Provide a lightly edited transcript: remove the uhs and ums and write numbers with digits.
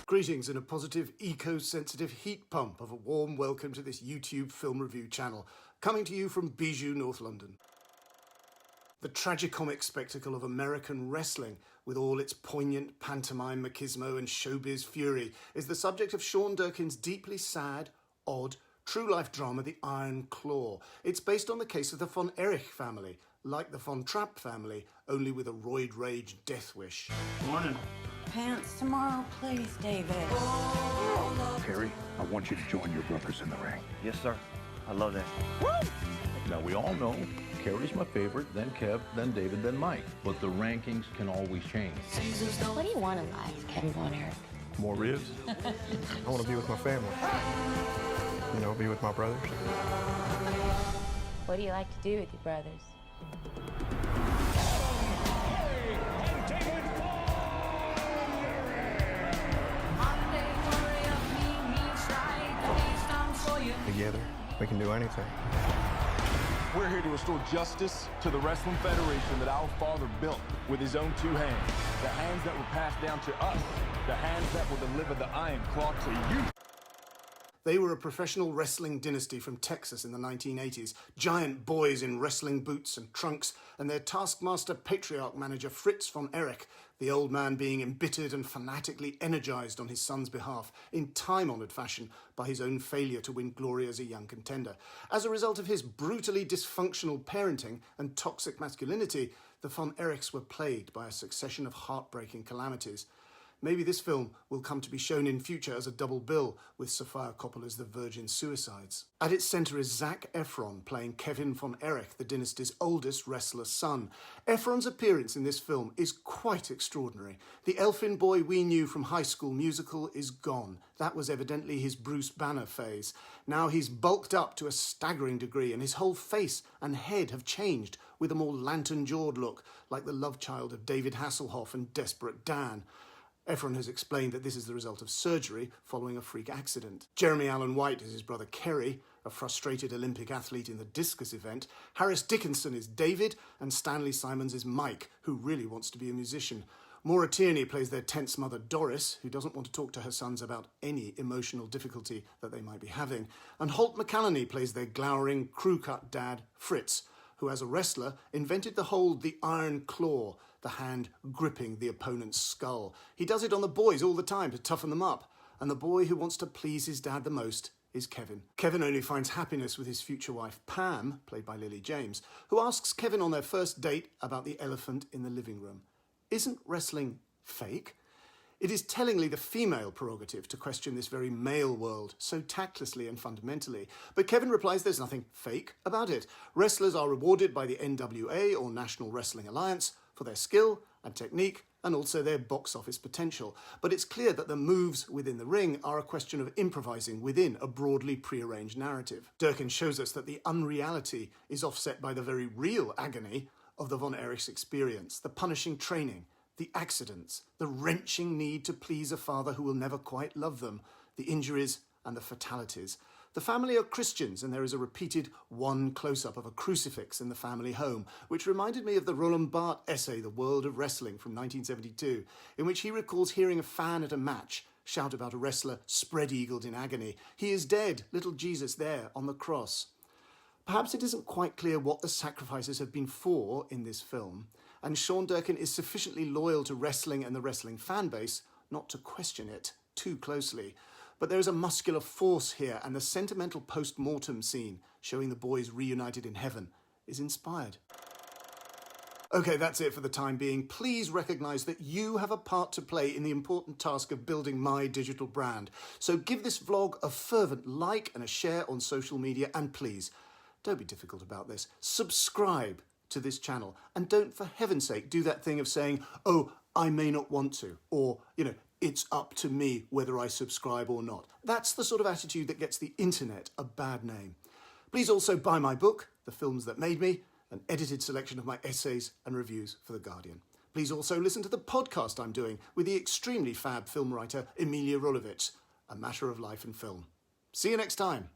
Greetings and a positive, eco-sensitive heat pump of a warm welcome to this YouTube film review channel, coming to you from Bijou, North London. The tragicomic spectacle of American wrestling, with all its poignant pantomime machismo and showbiz fury, is the subject of Sean Durkin's deeply sad, odd, true-life drama, The Iron Claw. It's based on the case of the Von Erich family, like the Von Trapp family, only with a roid rage death wish. Morning. Pants tomorrow, please, David. Terry, I want you to join your brothers in the ring. Yes, sir. I love that. Woo! Now, we all know Kerry's my favorite, then Kev, then David, then Mike. But the rankings can always change. What do you want in life, Kevin Von Erich? More ribs? I want to be with my family. You know, be with my brothers. What do you like to do with your brothers? Together, we can do anything. We're here to restore justice to the Wrestling Federation that our father built with his own two hands. The hands that were passed down to us. The hands that will deliver the Iron Claw to you. They were a professional wrestling dynasty from Texas in the 1980s, giant boys in wrestling boots and trunks, and their taskmaster patriarch manager Fritz Von Erich, the old man being embittered and fanatically energized on his son's behalf, in time-honoured fashion by his own failure to win glory as a young contender. As a result of his brutally dysfunctional parenting and toxic masculinity, the Von Erichs were plagued by a succession of heartbreaking calamities. Maybe this film will come to be shown in future as a double bill with Sofia Coppola's The Virgin Suicides. At its centre is Zac Efron playing Kevin Von Erich, the dynasty's oldest wrestler's son. Efron's appearance in this film is quite extraordinary. The elfin boy we knew from High School Musical is gone. That was evidently his Bruce Banner phase. Now he's bulked up to a staggering degree, and his whole face and head have changed with a more lantern-jawed look, like the love child of David Hasselhoff and Desperate Dan. Efron has explained that this is the result of surgery following a freak accident. Jeremy Allen White is his brother Kerry, a frustrated Olympic athlete in the discus event. Harris Dickinson is David, and Stanley Simons is Mike, who really wants to be a musician. Maura Tierney plays their tense mother Doris, who doesn't want to talk to her sons about any emotional difficulty that they might be having. And Holt McCallany plays their glowering, crew-cut dad Fritz, who as a wrestler invented the hold, the Iron Claw, the hand gripping the opponent's skull. He does it on the boys all the time to toughen them up, and the boy who wants to please his dad the most is Kevin. Kevin only finds happiness with his future wife Pam, played by Lily James, who asks Kevin on their first date about the elephant in the living room. Isn't wrestling fake? It is tellingly the female prerogative to question this very male world so tactlessly and fundamentally. But Kevin replies there's nothing fake about it. Wrestlers are rewarded by the NWA, or National Wrestling Alliance, for their skill and technique and also their box office potential. But it's clear that the moves within the ring are a question of improvising within a broadly prearranged narrative. Durkin shows us that the unreality is offset by the very real agony of the Von Erichs' experience, the punishing training, the accidents, the wrenching need to please a father who will never quite love them, the injuries and the fatalities. The family are Christians, and there is a repeated one close-up of a crucifix in the family home, which reminded me of the Roland Barthes essay, The World of Wrestling, from 1972, in which he recalls hearing a fan at a match shout about a wrestler spread-eagled in agony. He is dead, little Jesus there on the cross. Perhaps it isn't quite clear what the sacrifices have been for in this film, and Sean Durkin is sufficiently loyal to wrestling and the wrestling fan base not to question it too closely. But there is a muscular force here, and the sentimental post-mortem scene showing the boys reunited in heaven is inspired. Okay, that's it for the time being. Please recognise that you have a part to play in the important task of building my digital brand. So give this vlog a fervent like and a share on social media, and please, don't be difficult about this. Subscribe to this channel, and don't, for heaven's sake, do that thing of saying, oh, I may not want to, or, it's up to me whether I subscribe or not. That's the sort of attitude that gets the internet a bad name. Please also buy my book, The Films That Made Me, an edited selection of my essays and reviews for The Guardian. Please also listen to the podcast I'm doing with the extremely fab film writer Emilia Rolovich, A Matter of Life and Film. See you next time.